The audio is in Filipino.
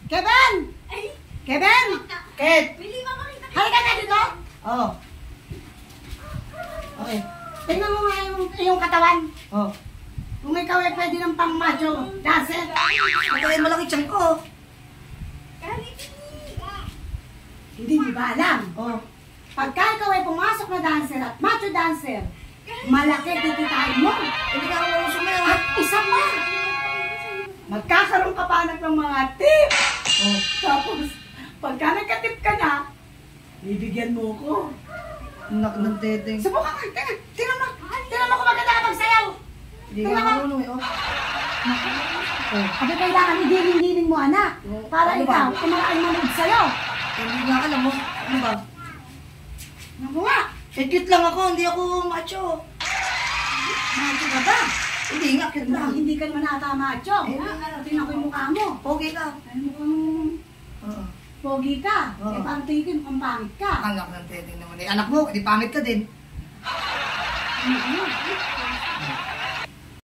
Kevin! Kevin! Kate! Halika na dito! Oo. Okay. Tingnan mo nga yung katawan. Oo. Kung ikaw ay pwede ng pang-macho, dancer. Kaya malaki tiyan ko. Hindi mo ba alam? Oo. Pagka ikaw ay pumasok na dancer at macho dancer, malaki tikitain mo. Hindi ka ako sumayaw. At isa pa, magkakaroon ka pa ng mga tip. Oh. Tapos, pagka nagka-tip ka na, bibigyan mo ko. Anak ng teteng. Subukan ka. Tingnan mo. Tingnan mo kung maganda ka magsayaw. Hindi ka marunong eh. Abi kailangan idiling-diling mo, anak. Para Ano ikaw, ba? kumakaan manood sa'yo. Hindi nga alam mo. Ano ba? Ano mo nga? Cute lang ako. Hindi ako macho. Macho ka ba? Hindi nga. Cute lang. Hindi ka naman ata macho. Tingnan ko yung mukha mo. Pogi ka. Ay, mukhang pogi ka. Oo. Eh, parang tingin mukhang pangit ka. Anak ng teteng naman eh. Anak mo, di pangit ka din. Ano?